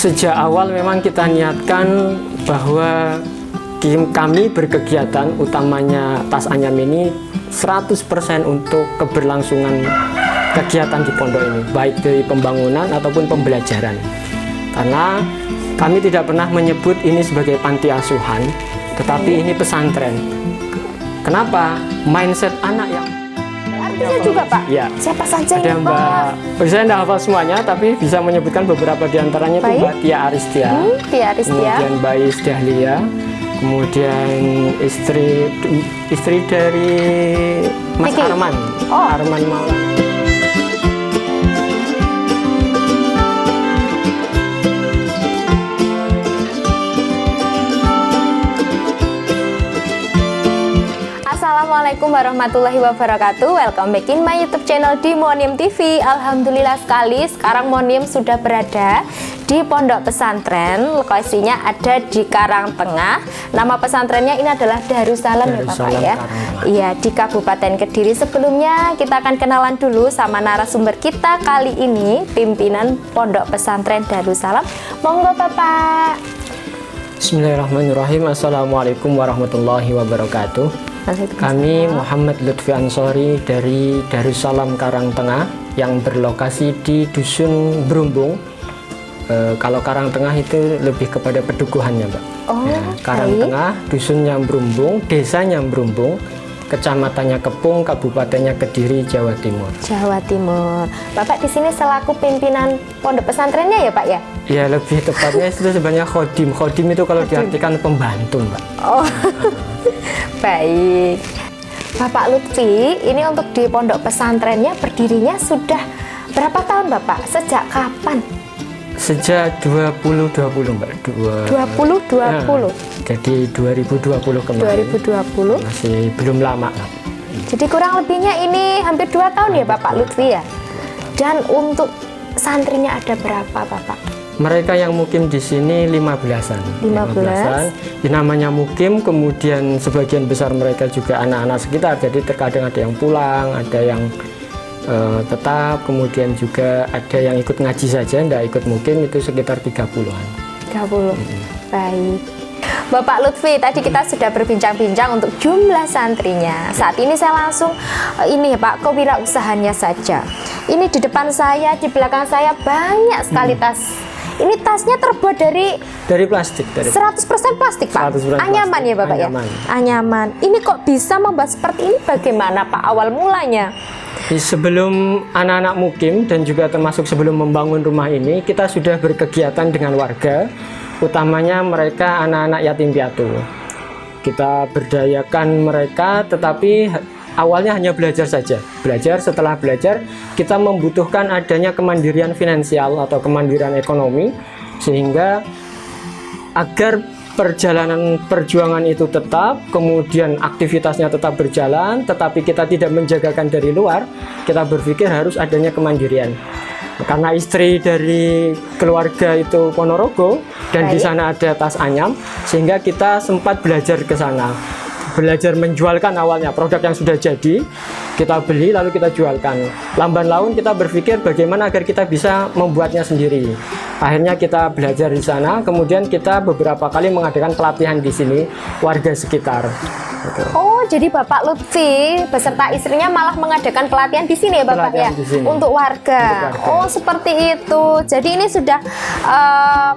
Sejak awal memang kita niatkan bahwa kami berkegiatan utamanya Tas Anyam ini 100% untuk keberlangsungan kegiatan di pondok ini, baik dari pembangunan ataupun pembelajaran. Karena kami tidak pernah menyebut ini sebagai panti asuhan, tetapi ini pesantren. Kenapa? Mindset anak yang artinya juga Pak? Ya. Siapa saja Ada ini Mbak, saya tidak hafal semuanya, tapi bisa menyebutkan beberapa diantaranya itu Mbak Tia Aristia, Tia Aristia, kemudian Mbak Is Dahlia, kemudian istri dari Mas Vicky. Arman, Arman Maulana. Assalamualaikum warahmatullahi wabarakatuh. Welcome back in my YouTube channel di Monium TV. Alhamdulillah sekali sekarang Monium sudah berada di pondok pesantren. Lokasinya ada di Karangtengah. Nama pesantrennya ini adalah Darussalam ya Bapak ya. Iya, di Kabupaten Kediri. Sebelumnya kita akan kenalan dulu sama narasumber kita kali ini, pimpinan Pondok Pesantren Darussalam. Monggo Bapak. Bismillahirrahmanirrahim. Assalamualaikum warahmatullahi wabarakatuh. Kami Muhammad Lutfi Ansori dari Darussalam Karangtengah yang berlokasi di Dusun Brumbung. Kalau Karangtengah itu lebih kepada pedukuhannya, Mbak. Karangtengah, Dusunnya Brumbung, Desanya Brumbung, Kecamatannya Kepung, Kabupatennya Kediri, Jawa Timur. Jawa Timur. Bapak di sini selaku pimpinan pondok pesantrennya ya, Pak ya? Ya, lebih tepatnya itu sebenarnya khodim. Khodim itu kalau diartikan pembantu, Mbak. Oh. Baik. Bapak Lutfi, ini untuk di pondok pesantrennya berdirinya sudah berapa tahun, Bapak? Sejak kapan? Sejak 2020, Mbak. 2020. Jadi 2020 kemarin. 2020. Masih belum lama. Jadi kurang lebihnya ini hampir 2 tahun ya Bapak Lutfi ya. Dan untuk santrinya ada berapa Bapak? Mereka yang mukim di sini 15-an. 15. Ini namanya mukim, kemudian sebagian besar mereka juga anak-anak sekitar. Jadi terkadang ada yang pulang, ada yang tetap, kemudian juga ada yang ikut ngaji saja, tidak ikut mukim, itu sekitar 30-an. 30. Baik. Bapak Lutfi, tadi kita sudah berbincang-bincang untuk jumlah santrinya. Saat ini saya langsung ini Pak, kewirausahanya saja. Ini di depan saya, di belakang saya banyak sekali tas. Ini tasnya terbuat dari plastik. 100% plastik Pak. 100% Anyaman plastik. ya Bapak Anyaman. ya. Anyaman. Ini kok bisa membuat seperti ini? Bagaimana Pak awal mulanya? Sebelum anak-anak mukim dan juga termasuk sebelum membangun rumah ini, kita sudah berkegiatan dengan warga, utamanya mereka anak-anak yatim piatu. Kita berdayakan mereka, tetapi awalnya hanya belajar saja. Belajar, setelah belajar kita membutuhkan adanya kemandirian finansial atau kemandirian ekonomi, sehingga agar perjalanan perjuangan itu tetap, kemudian aktivitasnya tetap berjalan, tetapi kita tidak menjagakan dari luar, kita berpikir harus adanya kemandirian. Karena istri dari keluarga itu Ponorogo dan di sana ada Tas Anyam, sehingga kita sempat belajar ke sana. Belajar menjualkan awalnya produk yang sudah jadi, kita beli lalu kita jualkan. Lamban laun kita berpikir bagaimana agar kita bisa membuatnya sendiri. Akhirnya kita belajar di sana, kemudian kita beberapa kali mengadakan pelatihan di sini warga sekitar. Oh, jadi Bapak Lutfi beserta istrinya malah mengadakan pelatihan di sini ya Bapak ya? Untuk warga. Oh, seperti itu. Jadi ini sudah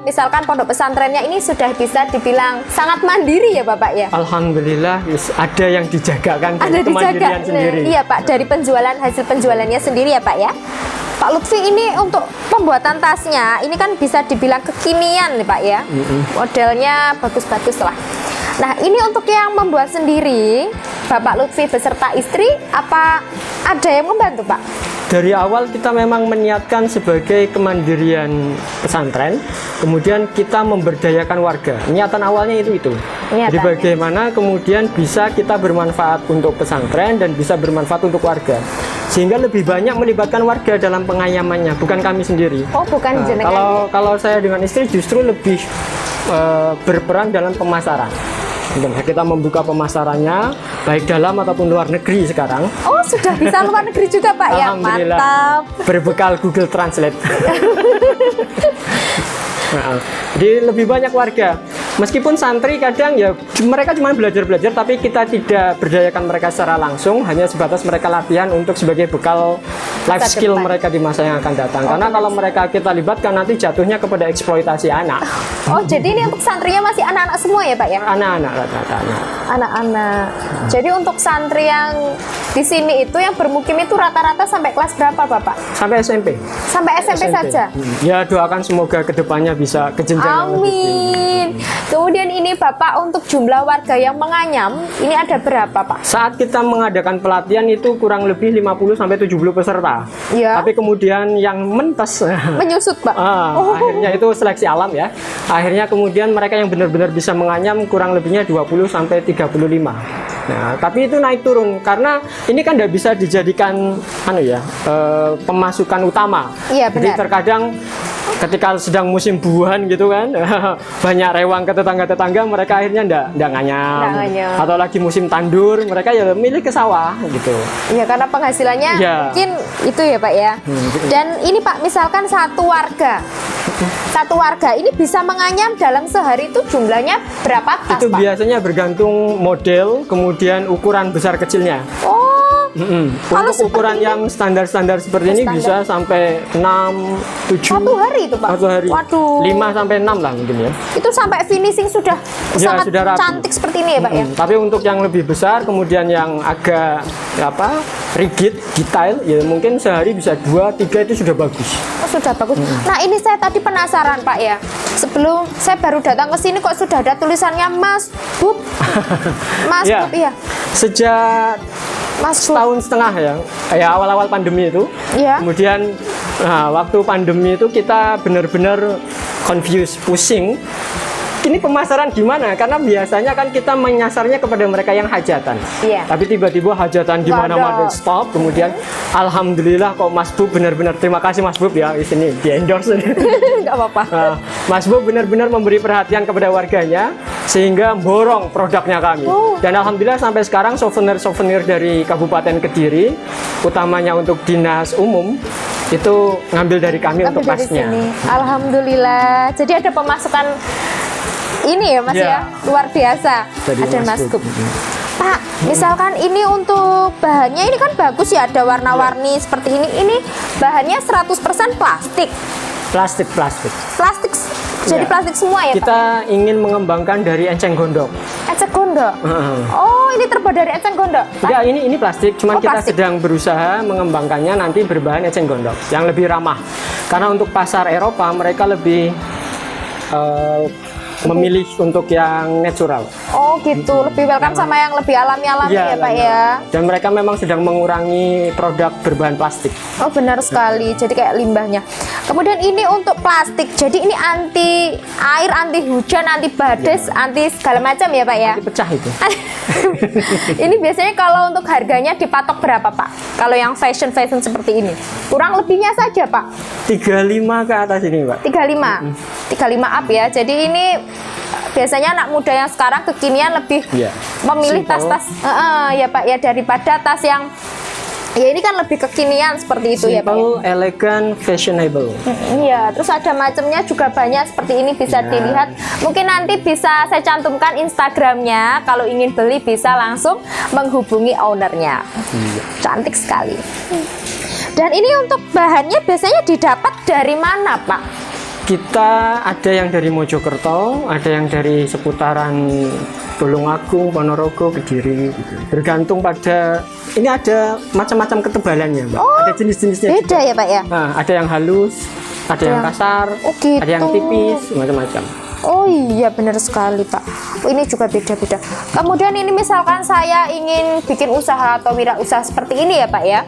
misalkan pondok pesantrennya ini sudah bisa dibilang sangat mandiri ya Bapak ya? Alhamdulillah ada yang dijagakan dari Ada kemandirian dijaga sendiri. Iya Pak, dari penjualan hasil penjualannya sendiri ya Pak ya? Pak Lutfi, ini untuk pembuatan tasnya ini kan bisa dibilang kekinian nih Pak ya? Modelnya bagus-bagus lah. Nah, ini untuk yang membuat sendiri, Bapak Lutfi beserta istri, apa ada yang membantu, Pak? Dari awal kita memang meniatkan sebagai kemandirian pesantren, kemudian kita memberdayakan warga. Niatan awalnya itu. Jadi bagaimana kemudian bisa kita bermanfaat untuk pesantren dan bisa bermanfaat untuk warga. Sehingga lebih banyak melibatkan warga dalam pengayamannya, bukan kami sendiri. Oh, bukan jenengan. Kalau saya dengan istri justru lebih berperan dalam pemasaran. Kita membuka pemasarannya baik dalam ataupun luar negeri sekarang. Oh, sudah bisa luar negeri juga Pak ya? Mantap. Berbekal Google Translate. Nah, jadi lebih banyak warga. Meskipun santri kadang ya mereka cuma belajar-belajar, tapi kita tidak berdayakan mereka secara langsung, hanya sebatas mereka latihan untuk sebagai bekal life Masa skill depan. mereka di masa yang akan datang. Karena kalau mereka kita libatkan nanti jatuhnya kepada eksploitasi anak. Oh, jadi ini untuk santrinya masih anak-anak semua ya, Pak ya? Anak-anak rata-rata anak. Anak-anak. Jadi untuk santri yang di sini itu yang bermukim itu rata-rata sampai kelas berapa, Bapak? Sampai SMP. Sampai SMP saja. Ya doakan semoga kedepannya bisa ke jenjang yang lebih tinggi. Amin. Kemudian ini Bapak untuk jumlah warga yang menganyam, ini ada berapa, Pak? Saat kita mengadakan pelatihan itu kurang lebih 50 sampai 70 peserta. Ya. Tapi kemudian yang mentes Menyusut, Pak. akhirnya itu seleksi alam ya. Akhirnya kemudian mereka yang benar-benar bisa menganyam kurang lebihnya 20 sampai 35. Nah, tapi itu naik turun karena ini kan tidak bisa dijadikan pemasukan utama. Iya, Jadi benar. terkadang ketika sedang musim buahan gitu kan banyak rewang ke tetangga-tetangga, mereka akhirnya ndak nganyam. Ndak nganyam. Atau lagi musim tandur, mereka ya milih ke sawah gitu. Iya, karena penghasilannya Iya. mungkin itu ya, Pak ya. Dan ini Pak, misalkan satu warga ini bisa menganyam dalam sehari itu jumlahnya berapa tas, Itu Pak? biasanya bergantung model, kemudian ukuran besar kecilnya. Oh, Kalau Untuk ukuran seperti yang standar-standar seperti ini Standar. bisa sampai 6, 7 satu hari itu, Pak? Satu hari. Waduh. 5 sampai 6 lah mungkin ya. Itu sampai finishing sudah Ya, sangat sudah rapi. cantik seperti ini ya, Pak ya? Tapi untuk yang lebih besar, kemudian yang agak rigid, detail, ya mungkin sehari bisa 2, 3 itu sudah bagus. Oh, sudah bagus. Nah, ini saya tadi penasaran, Pak ya. Sebelum saya baru datang ke sini kok sudah ada tulisannya Mas Bub. Mas Ya. Bub, iya. Sejak Mas Bub. setahun setengah ya awal-awal pandemi itu. Iya. Kemudian waktu pandemi itu kita benar-benar confused, pusing. Ini pemasaran gimana? Karena biasanya kan kita menyasarnya kepada mereka yang hajatan. Iya. Tapi tiba-tiba hajatan di Nggak mana-mana ada. stop. Kemudian alhamdulillah kok Mas Bub benar-benar, terima kasih Mas Bub ya, di sini di endorse. Nggak apa-apa. Mas Bub benar-benar memberi perhatian kepada warganya sehingga borong produknya kami. Oh. Dan alhamdulillah sampai sekarang souvenir-souvenir dari Kabupaten Kediri, utamanya untuk dinas umum, itu ngambil dari kami Tapi untuk dari pasnya. sini. Alhamdulillah. Jadi ada pemasukan ini ya, Mas Ya. ya. Luar biasa. Dari Ada Mas Mas Bub. Bub. Pak, misalkan ini untuk bahannya ini kan bagus ya, ada warna-warni seperti ini. Ini bahannya 100% plastik. Plastik. Plastik. Jadi Ya. plastik semua ya, Pak? Kita ingin mengembangkan dari enceng gondok. Eceng gondok. Heeh. Oh, ini terbuat dari eceng gondok. Enggak, ini plastik, cuman Oh, kita plastik. sedang berusaha mengembangkannya nanti berbahan eceng gondok yang lebih ramah. Karena untuk pasar Eropa mereka lebih memilih untuk yang natural. Oh, gitu. Lebih welcome sama yang lebih alami-alami ya, Pak ya. Dan mereka memang sedang mengurangi produk berbahan plastik. Oh, benar sekali. Jadi kayak limbahnya. Kemudian ini untuk plastik. Jadi ini anti air, anti hujan, anti badai, anti segala macam ya, Pak ya. Nanti pecah itu. Ini biasanya kalau untuk harganya dipatok berapa, Pak? Kalau yang fashion seperti ini. Kurang lebihnya saja, Pak. 35 ke atas ini, Pak. 35 up ya. Jadi ini biasanya anak muda yang sekarang kekinian lebih Iya. memilih Simple. tas-tas ya, Pak ya, daripada tas yang ya ini kan lebih kekinian seperti itu ya, Pak ya. Simple, elegan, fashionable. Iya, terus ada macamnya juga banyak seperti ini bisa Ya. dilihat. Mungkin nanti bisa saya cantumkan Instagramnya. Kalau ingin beli bisa langsung menghubungi ownernya. Iya. Cantik sekali. Dan ini untuk bahannya biasanya didapat dari mana, Pak? Kita ada yang dari Mojokerto, ada yang dari seputaran Tulungagung, Ponorogo, Kediri. Gitu. Bergantung pada, ini ada macam-macam ketebalannya, Mbak. Ada jenis-jenisnya. juga. Beda ya, Pak ya? Nah, ada yang halus, ada yang kasar, Oh, gitu. ada yang tipis, macam-macam. Oh iya, benar sekali, Pak. Oh, ini juga beda-beda. Kemudian ini misalkan saya ingin bikin usaha atau wirausaha seperti ini ya, Pak ya.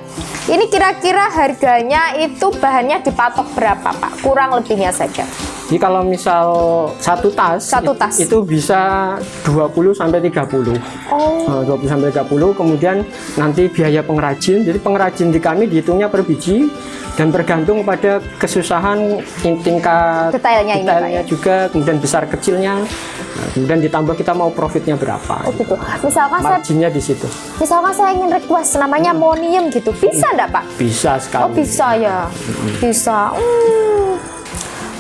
Ini kira-kira harganya itu bahannya dipatok berapa, Pak? Kurang lebihnya saja. Jadi kalau misal satu tas, Satu tas. itu bisa 20 sampai 30. Oh, 20 sampai 30, kemudian nanti biaya pengrajin. Jadi pengrajin di kami dihitungnya per biji dan bergantung pada kesusahan tingkat Detailnya ini, Pak, ya? juga, kemudian besar kecilnya. Nah, kemudian ditambah kita mau profitnya berapa. oh gitu. Marginnya di situ. Misalkan saya ingin request namanya monium gitu. Bisa enggak, Pak? Bisa sekali. Oh, bisa ya. Bisa.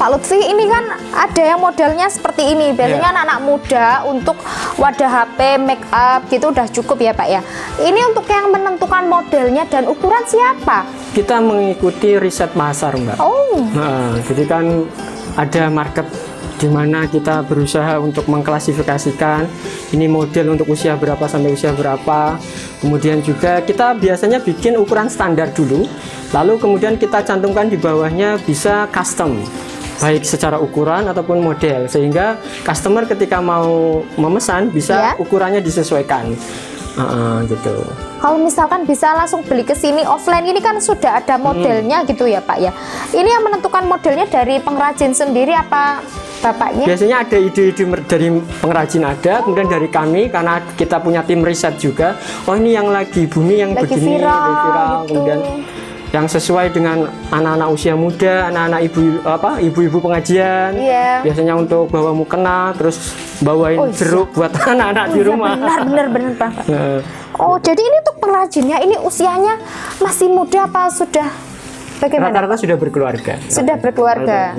Pak Lutfi, ini kan ada yang modelnya seperti ini. Biasanya anak-anak muda untuk wadah HP, make up gitu udah cukup ya Pak ya. Ini untuk yang menentukan modelnya dan ukuran siapa? Kita mengikuti riset pasar, Mbak. Oh. Nah, jadi kan ada market di mana kita berusaha untuk mengklasifikasikan ini model untuk usia berapa sampai usia berapa. Kemudian juga kita biasanya bikin ukuran standar dulu, lalu kemudian kita cantumkan di bawahnya bisa custom, baik secara ukuran ataupun model, sehingga customer ketika mau memesan bisa ukurannya disesuaikan. Gitu. Kalau misalkan bisa langsung beli ke sini offline, ini kan sudah ada modelnya gitu ya Pak ya. Ini yang menentukan modelnya dari pengrajin sendiri apa Bapaknya? Biasanya ada ide-ide dari pengrajin ada, kemudian dari kami karena kita punya tim riset juga. Oh ini yang lagi booming, yang lagi begini, viral, gitu. Kemudian yang sesuai dengan anak-anak usia muda, anak-anak ibu-ibu pengajian. Biasanya untuk bawa mukena, terus bawain jeruk buat anak-anak di rumah. Benar Pak. Oh, jadi ini untuk pengrajinnya ini usianya masih muda apa sudah bagaimana? Rata-rata sudah berkeluarga. Sudah berkeluarga.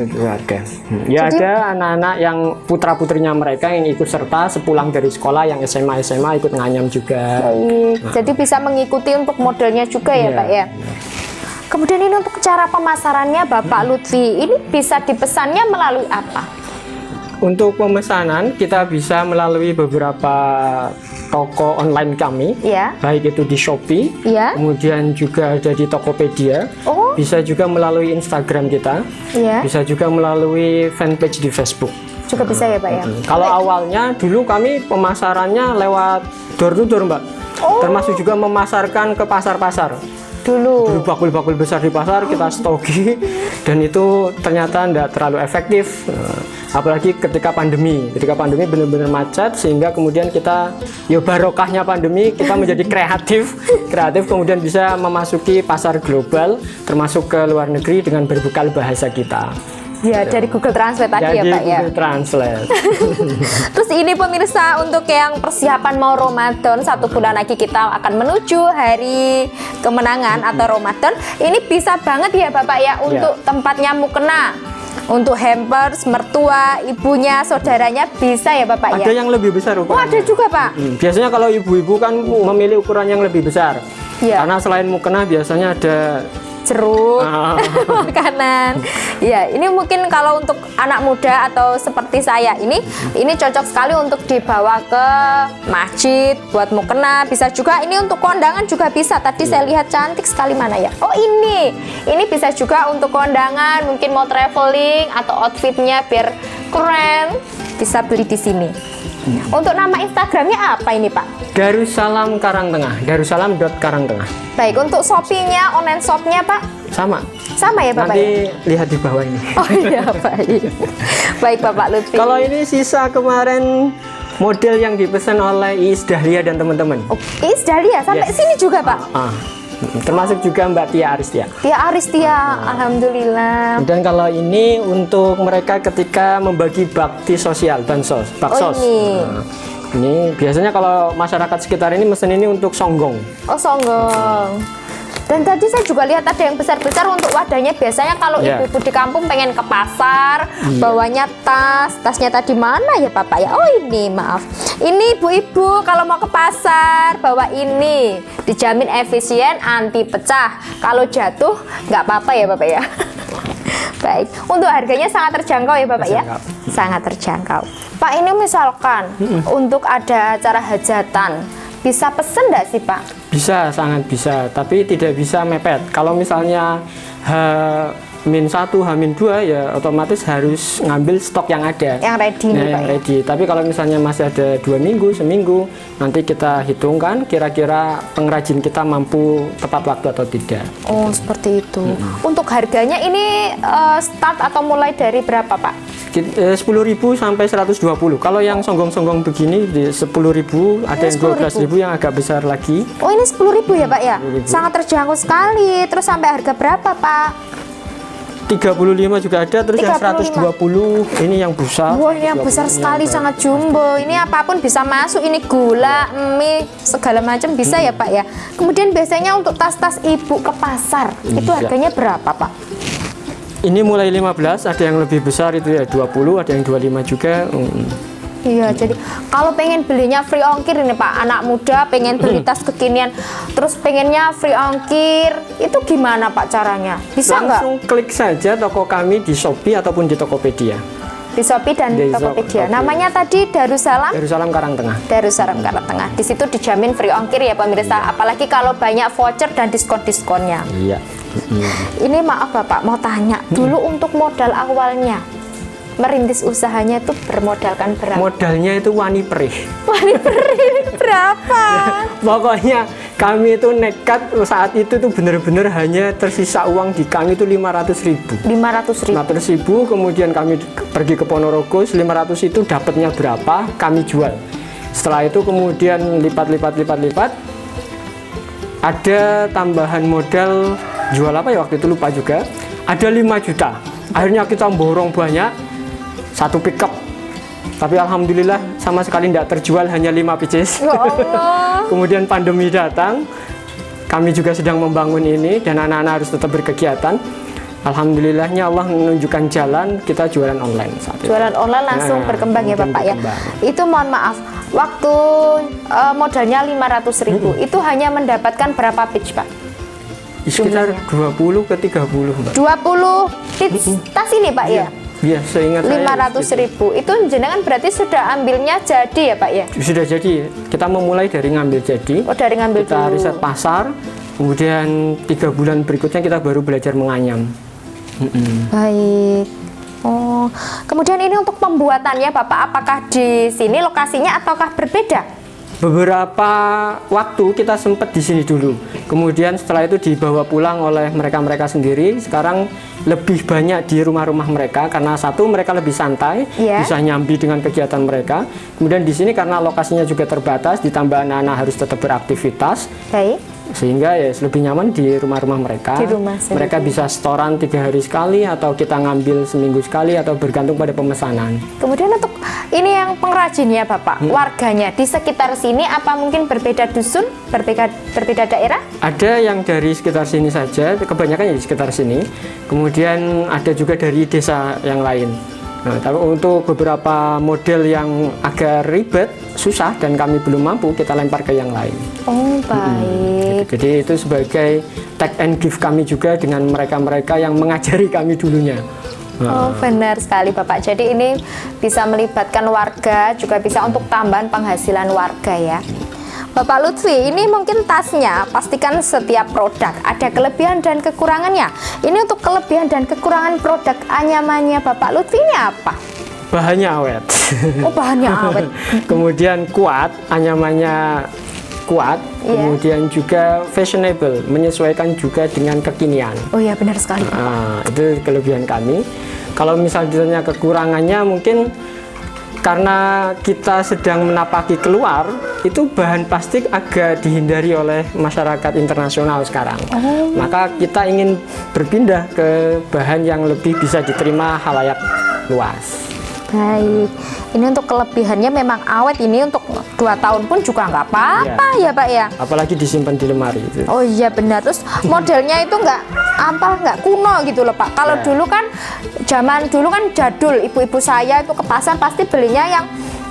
Ya, jadi, ada anak-anak yang putra-putrinya mereka yang ikut serta sepulang dari sekolah, yang SMA ikut nganyam juga. Baik. Jadi bisa mengikuti untuk modelnya juga ya Pak ya. Kemudian ini untuk cara pemasarannya Bapak Lutfi, ini bisa dipesannya melalui apa? Untuk pemesanan kita bisa melalui beberapa toko online kami, baik itu di Shopee, kemudian juga ada di Tokopedia, bisa juga melalui Instagram kita, bisa juga melalui fanpage di Facebook. Juga bisa ya Pak ya? Kalau awalnya dulu kami pemasarannya lewat door to door Mbak, termasuk juga memasarkan ke pasar-pasar. Dulu bakul-bakul besar di pasar kita stoki, dan itu ternyata tidak terlalu efektif, apalagi ketika pandemi benar-benar macet, sehingga kemudian kita barokahnya pandemi kita menjadi kreatif kemudian bisa memasuki pasar global termasuk ke luar negeri dengan berbekal bahasa kita. Ya, dari Google Translate tadi ya Pak ya. Google Translate. Terus ini pemirsa, untuk yang persiapan mau Ramadan, 1 bulan lagi kita akan menuju hari kemenangan atau Ramadan. Ini bisa banget ya Bapak ya untuk tempatnya mukena, untuk hampers, mertua, ibunya, saudaranya bisa ya Bapak ya. Ada yang lebih besar ukurannya. Oh, ada juga Pak. Biasanya kalau ibu-ibu kan memilih ukuran yang lebih besar. Karena selain mukena biasanya ada jeruk, makanan. Ya, ini mungkin kalau untuk anak muda atau seperti saya ini cocok sekali untuk dibawa ke masjid buat mukena. Bisa juga ini untuk kondangan juga bisa. Tadi saya lihat cantik sekali, mana ya? Oh, ini bisa juga untuk kondangan, mungkin mau traveling atau outfitnya biar keren, bisa beli di sini. Untuk nama Instagramnya apa ini Pak? Darussalam Karangtengah, darussalam.karangtengah. Baik, untuk Shopee-nya, online shop-nya Pak? Sama ya Bapak? Nanti lihat di bawah ini. Oh iya, baik. Baik Bapak Lutfi. Kalau ini sisa kemarin model yang dipesan oleh Iis Dahlia dan teman-teman. Iis Dahlia sampai sini juga Pak? Termasuk juga Mbak Tia Aristia. Alhamdulillah. Dan kalau ini untuk mereka ketika membagi bakti sosial, baksos. Ini biasanya kalau masyarakat sekitar ini mesen ini untuk songgong. Oh, songgong. Dan tadi saya juga lihat ada yang besar-besar untuk wadahnya. Biasanya kalau ibu-ibu di kampung pengen ke pasar, bawanya tasnya tadi mana ya Bapak ya? Oh ini, maaf. Ini ibu-ibu kalau mau ke pasar bawa ini, dijamin efisien, anti pecah. Kalau jatuh nggak apa-apa ya Bapak ya. Baik, untuk harganya sangat terjangkau ya Bapak ya? Sangat terjangkau. Pak, ini misalkan untuk ada acara hajatan, bisa pesen nggak sih Pak? Bisa, sangat bisa, tapi tidak bisa mepet. Kalau misalnya H-1, H-2 ya otomatis harus ngambil stok yang ada. Yang ready nih Pak. Ready. Tapi kalau misalnya masih ada 2 minggu, seminggu, nanti kita hitungkan kira-kira pengrajin kita mampu tepat waktu atau tidak. Oh, seperti itu. Untuk harganya ini start atau mulai dari berapa Pak? 10.000 sampai 120. Kalau yang songgong-songgong begini di 10.000, ada yang 12.000 yang agak besar lagi. Oh, ini 10.000 ya Pak ya? Sangat terjangkau sekali. Terus sampai harga berapa Pak? 35 juga ada, terus 35. Yang 120 ini yang besar. Wah, ini yang besar sekali, sangat jumbo. Ini apapun bisa masuk, ini gula, mie, segala macam bisa ya Pak ya. Kemudian biasanya untuk tas-tas ibu ke pasar, itu harganya berapa Pak? Ini mulai 15, ada yang lebih besar itu ya 20, ada yang 25 juga. Iya, jadi kalau pengen belinya free ongkir ini Pak, anak muda pengen beli tas kekinian, terus pengennya free ongkir, itu gimana Pak caranya? Bisa nggak? Langsung klik saja toko kami di Shopee ataupun di Tokopedia. Di Shopee dan Di Tokopedia. Shopee. Namanya tadi Darussalam? Darussalam Karangtengah. Darussalam Karangtengah. Di situ dijamin free ongkir ya pemirsa, apalagi kalau banyak voucher dan diskon-diskonnya. Iya. Ini maaf Bapak, mau tanya, dulu untuk modal awalnya merintis usahanya itu bermodalkan berapa? Modalnya itu wani perih. Wali beri berapa? Pokoknya kami itu nekat saat itu tuh bener-bener hanya tersisa uang di kami itu 500.000. 500.000. 500.000, kemudian kami pergi ke Ponorogo, 500 itu dapatnya berapa, kami jual. Setelah itu kemudian lipat. Ada tambahan modal, jual apa ya waktu itu lupa juga. Ada 5 juta. Akhirnya kita borong banyak, satu pickup. Tapi alhamdulillah sama sekali tidak terjual, hanya 5 pieces. Ya Allah. Kemudian pandemi datang, kami juga sedang membangun ini dan anak-anak harus tetap berkegiatan. Alhamdulillahnya Allah menunjukkan jalan, kita jualan online saat itu. Jualan online langsung Nah, berkembang ya kemudian Bapak ya. berkembang. Itu mohon maaf, waktu modalnya 500.000 itu hanya mendapatkan berapa pitch Pak? Sekitar 20 ke 30, Mbak. 20 pitch tas ini Pak ya? Iya, seingat saya 500.000 itu jenengan berarti sudah ambilnya jadi ya Pak ya? sudah jadi. Kita memulai dari ngambil jadi. Oh, dari ngambil Kita dulu. riset pasar, kemudian 3 bulan berikutnya kita baru belajar menganyam. Baik. Oh, kemudian ini untuk pembuatannya Bapak, apakah di sini lokasinya ataukah berbeda? Beberapa waktu kita sempat di sini dulu, kemudian setelah itu dibawa pulang oleh mereka sendiri. Sekarang lebih banyak di rumah-rumah mereka karena satu mereka lebih santai, Iya. bisa nyambi dengan kegiatan mereka. Kemudian di sini karena lokasinya juga terbatas, ditambah anak-anak harus tetap beraktivitas, Baik. sehingga ya lebih nyaman di rumah-rumah mereka. Di rumah sendiri. Mereka bisa setoran 3 hari sekali atau kita ngambil seminggu sekali atau bergantung pada pemesanan. Kemudian untuk ini yang pengrajinnya Bapak, warganya di sekitar sini apa mungkin berbeda dusun, berbeda daerah? Ada yang dari sekitar sini saja, kebanyakan ya di sekitar sini. Kemudian ada juga dari desa yang lain. Nah, tapi untuk beberapa model yang agak ribet, susah dan kami belum mampu, kita lempar ke yang lain. Oh, baik. Jadi itu sebagai take and give kami juga dengan mereka-mereka yang mengajari kami dulunya. Oh, benar sekali Bapak. Jadi ini bisa melibatkan warga, juga bisa untuk tambahan penghasilan warga ya. Bapak Lutfi, ini mungkin tasnya, pastikan setiap produk ada kelebihan dan kekurangannya. Ini untuk kelebihan dan kekurangan produk anyamannya Bapak Lutfi ini apa? Bahannya awet. Oh, bahannya awet. Kemudian kuat, anyamannya kuat, Iya. kemudian juga fashionable, menyesuaikan juga dengan kekinian. Oh iya, benar sekali. Nah, itu kelebihan kami. Kalau misalnya kekurangannya mungkin karena kita sedang menapaki keluar, itu bahan plastik agak dihindari oleh masyarakat internasional sekarang. Maka kita ingin berpindah ke bahan yang lebih bisa diterima khalayak luas. Baik, ini untuk kelebihannya memang awet, ini untuk 2 tahun pun juga nggak apa-apa ya Pak ya. Apalagi disimpan di lemari itu. Oh iya benar, terus modelnya itu nggak kuno gitu loh Pak. Kalau Ya. dulu kan zaman dulu kan jadul, ibu-ibu saya itu ke pasar pasti belinya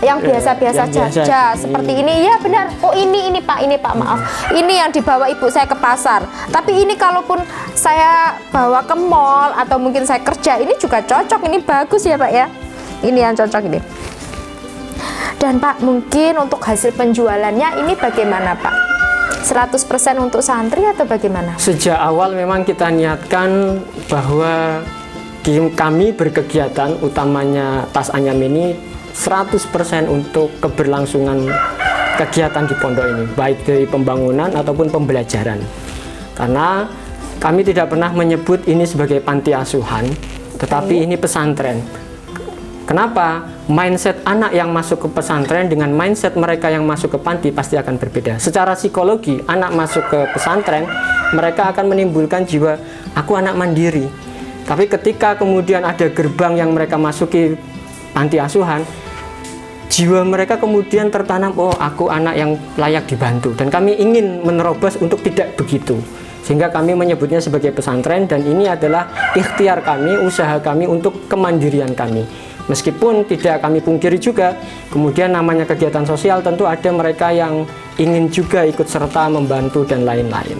yang biasa-biasa yang biasa. saja seperti ini. Ya benar. Oh ini Pak maaf. Ini yang dibawa ibu saya ke pasar. Tapi ini kalaupun saya bawa ke mall atau mungkin saya kerja, ini juga cocok. Ini bagus ya Pak ya. Ini yang cocok ini. Dan Pak, mungkin untuk hasil penjualannya ini bagaimana Pak? 100% untuk santri atau bagaimana? Sejak awal memang kita niatkan bahwa kami berkegiatan utamanya Tas Anyam ini 100% untuk keberlangsungan kegiatan di pondok ini, baik dari pembangunan ataupun pembelajaran. Karena kami tidak pernah menyebut ini sebagai panti asuhan, tetapi ini pesantren. Kenapa? Mindset anak yang masuk ke pesantren dengan mindset mereka yang masuk ke panti pasti akan berbeda. Secara psikologi, anak masuk ke pesantren, mereka akan menimbulkan jiwa, aku anak mandiri. Tapi ketika kemudian ada gerbang yang mereka masuki panti asuhan, jiwa mereka kemudian tertanam, oh aku anak yang layak dibantu. Dan kami ingin menerobos untuk tidak begitu. Sehingga kami menyebutnya sebagai pesantren, dan ini adalah ikhtiar kami, usaha kami untuk kemandirian kami. Meskipun tidak kami pungkiri juga, kemudian namanya kegiatan sosial tentu ada mereka yang ingin juga ikut serta membantu dan lain-lain.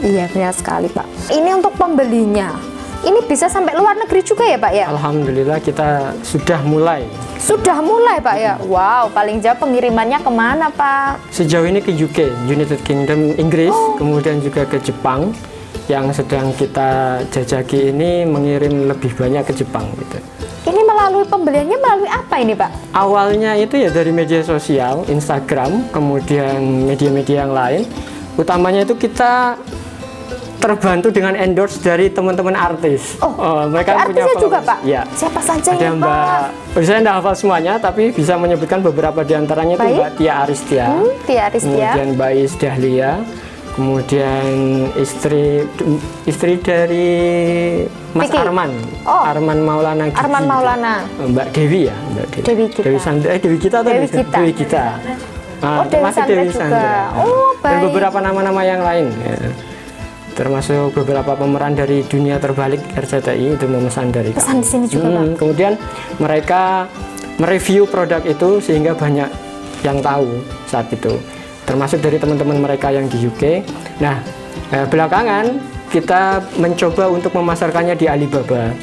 Iya, benar sekali Pak. Ini untuk pembelinya, ini bisa sampai luar negeri juga ya Pak ya? Alhamdulillah kita sudah mulai. Sudah mulai Pak ya? Wow, paling jauh pengirimannya kemana Pak? Sejauh ini ke UK, United Kingdom, Inggris, kemudian juga ke Jepang. Yang sedang kita jajaki ini mengirim lebih banyak ke Jepang gitu. Ini melalui pembeliannya melalui apa ini Pak? Awalnya itu ya dari media sosial, Instagram, kemudian media-media yang lain. Utamanya itu kita terbantu dengan endorse dari teman-teman artis. ada Mereka punya artisnya juga Pak? Ya. Siapa saja Ada ya Mbak, saya tidak hafal semuanya, tapi bisa menyebutkan beberapa diantaranya itu Mbak Tia Aristia, Tia Aristia, kemudian Mbak Is Dahlia, kemudian istri dari Mas Vicky. Arman, Arman Maulana. Arman Maulana. Mbak Dewi ya, Mbak Dewi. Dewi Gita. Dewi Gita atau Dewi Gita. Dewi Gita. Dewi termasuk Sandra Dewi juga. Sandra. Dan Baik. beberapa nama-nama yang lain. Ya. Termasuk beberapa pemeran dari Dunia Terbalik RCTI itu memesan dari kami. Pesan di sini juga Pak. Kemudian mereka mereview produk itu sehingga banyak yang tahu saat itu. Termasuk dari teman-teman mereka yang di UK. Nah, belakangan kita mencoba untuk memasarkannya di Alibaba.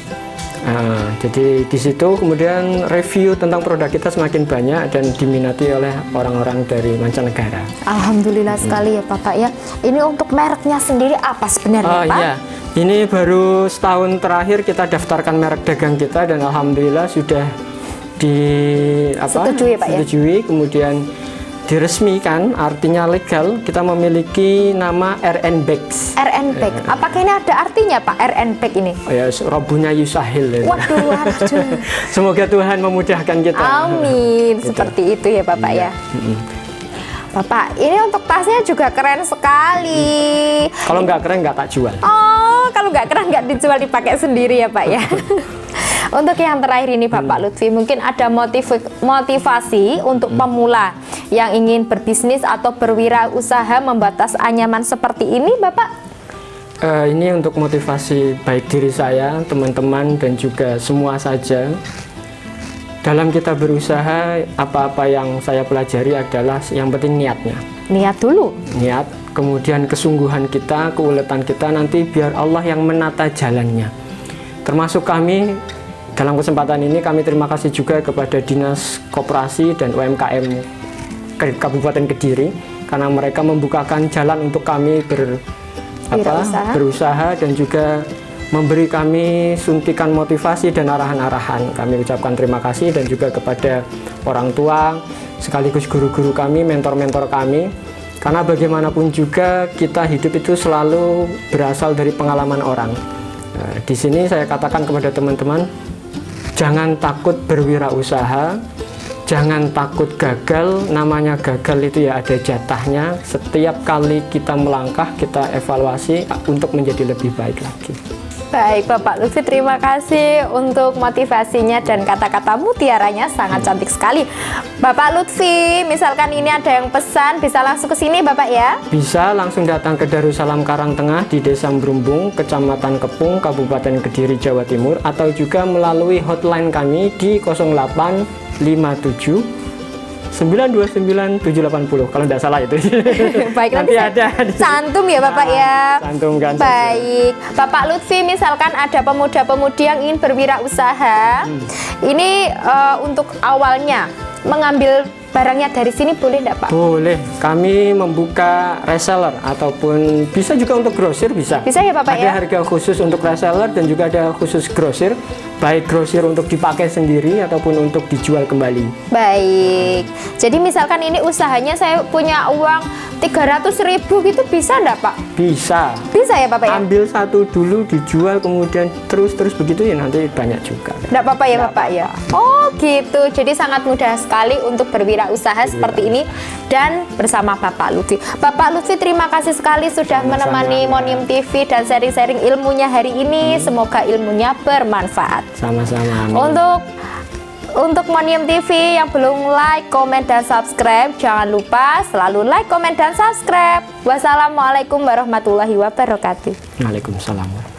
Jadi di situ kemudian review tentang produk kita semakin banyak dan diminati oleh orang-orang dari mancanegara. Alhamdulillah sekali ya Bapak ya. Ini untuk mereknya sendiri apa sebenarnya Pak? Iya, ini baru setahun terakhir kita daftarkan merek dagang kita dan alhamdulillah sudah Setujui, Pak, ya? Setujui, kemudian diresmikan, artinya legal. Kita memiliki nama RN Bags. RN Bag. Apakah ini ada artinya Pak RN Bag ini? Oh ya, Robbunya Yusahil. Ya. Waduh. Semoga Tuhan memudahkan kita. Amin. Seperti itu ya Bapak ya. Bapak, ini untuk tasnya juga keren sekali. Kalau nggak keren nggak tak jual. Oh, kalau nggak keren nggak dijual, dipakai sendiri ya Pak ya. Untuk yang terakhir ini Bapak Lutfi, mungkin ada motivasi untuk pemula yang ingin berbisnis atau berwirausaha membuat tas anyaman seperti ini Bapak? Ini untuk motivasi baik diri saya, teman-teman, dan juga semua saja. Dalam kita berusaha, apa-apa yang saya pelajari adalah yang penting niatnya. Niat dulu. Niat, kemudian kesungguhan kita, keuletan kita, nanti biar Allah yang menata jalannya. Termasuk kami, dalam kesempatan ini kami terima kasih juga kepada Dinas Koperasi dan UMKM Kabupaten Kediri, karena mereka membukakan jalan untuk kami berusaha dan juga memberi kami suntikan motivasi dan arahan-arahan. Kami ucapkan terima kasih dan juga kepada orang tua, sekaligus guru-guru kami, mentor-mentor kami. Karena bagaimanapun juga kita hidup itu selalu berasal dari pengalaman orang. Nah, di sini saya katakan kepada teman-teman, jangan takut berwirausaha, jangan takut gagal. Namanya gagal itu ya ada jatahnya. Setiap kali kita melangkah, kita evaluasi untuk menjadi lebih baik lagi. Baik Bapak Lutfi, terima kasih untuk motivasinya dan kata-kata mutiaranya sangat cantik sekali. Bapak Lutfi, misalkan ini ada yang pesan, bisa langsung ke sini Bapak ya? Bisa langsung datang ke Darussalam Karangtengah di Desa Brumbung, Kecamatan Kepung, Kabupaten Kediri, Jawa Timur, atau juga melalui hotline kami di 0857 929 780, kalau tidak salah itu. Baik, nanti ada cantum ya Bapak ya. Cantumkan. Baik, Bapak Lutfi, misalkan ada pemuda-pemudi yang ingin berwirausaha, ini untuk awalnya mengambil barangnya dari sini boleh enggak Pak? Boleh, kami membuka reseller ataupun bisa juga untuk grosir bisa. Bisa ya Bapak ada ya? Harga khusus untuk reseller dan juga ada khusus grosir, baik grosir untuk dipakai sendiri ataupun untuk dijual kembali. Baik, jadi misalkan ini usahanya saya punya uang 300.000 gitu, bisa enggak Pak? Bisa. Bisa ya Bapak ya? Ambil satu dulu dijual kemudian terus begitu ya, nanti banyak juga. Enggak apa-apa ya Bapak ya? Oh gitu, jadi sangat mudah sekali untuk berwirausaha seperti ini dan bersama Bapak Lutfi. Bapak Lutfi, terima kasih sekali sudah menemani Monium TV dan sharing-sharing ilmunya hari ini. Semoga ilmunya bermanfaat. Sama-sama. Untuk Untuk Monium TV yang belum like, komen, dan subscribe, jangan lupa selalu like, komen, dan subscribe. Wassalamualaikum warahmatullahi wabarakatuh. Waalaikumsalam.